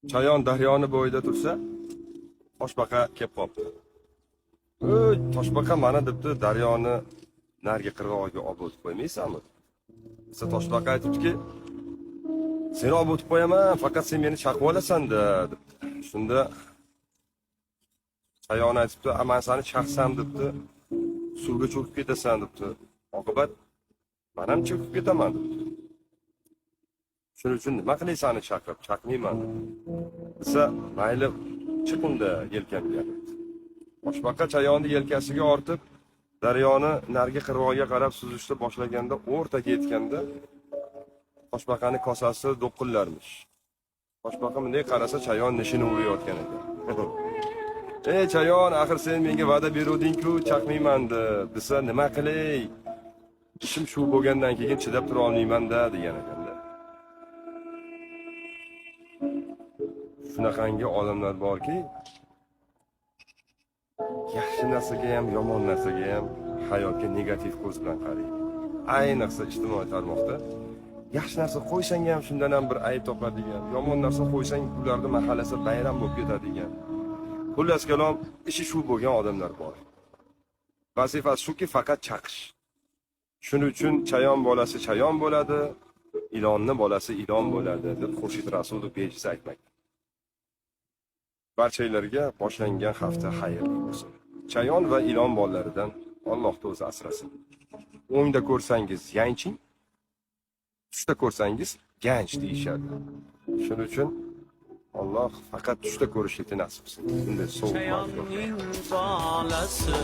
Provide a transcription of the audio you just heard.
Chayon daryoni bo'yida tursa, toshbaqa kelib qolibdi. Ey, toshbaqa mana debdi, daryoni narigi qirg'og'iga olib o'tib qo'ymaysanmi? Desa toshbaqa aytibdiki, seni olib o'tib qo'yaman, faqat sen meni chaqib olasan-da, debdi. Shunda chayon aytibdi, "Men seni chaqsam debdi, suvga cho'kib ketasan" debdi. Oqibat men ham cho'kib ketaman debdi. Shuning uchun nima qilay seni chaqib, chaqmayman. Desa, mayli, chiqindi yelkamga. Toshbaqa chayonni yelkasiga ortib, daryoni narigi qirg'og'iga qarab suzishni boshlaganda, o'rtaga yetganda toshbaqaning kosasi do'qillarmish. Toshbaqa bunday qarasa, chayon nishini urayotgan ekan. "Ey chayon, axir sen menga va'da beruvding-ku, chaqmayman deb. Desa, nima qilay? Ishim shu bo'lgandan keyin chidab tura olmayman-da" degan ekanda. Shunaqangi olimlar borki, yaxshi narsaga ham, yomon narsaga ham hayotga negativ ko'z bilan qaraydi. Ayniqsa ijtimoiy tarmoqda yaxshi narsa qo'ysang ham shundan ham bir ayb topadigan, yomon narsa qo'ysang ularning mahallasi bayram bo'lib ketadigan. Xullas kalom, ishi shu bo'lgan odamlar bor. Vazifasi shuki faqat chaqish. Shuning uchun chayon bolasi chayon bo'ladi, ilonni bolasi ilon bo'ladi deb Xurshid Rasulov bejiz aytmoqda. Barchalarga boshlangan hafta xayrli bo'lsin. Chayon va ilon bolalaridan Alloh o'zi asrasin. O'ngda ko'rsangiz yanching, tushda ko'rsangiz ganch deyishadi. Shuning uchun Alloh faqat tushda ko'rishni nasib qilsin. Bunday sovuq. Chayonning bolasi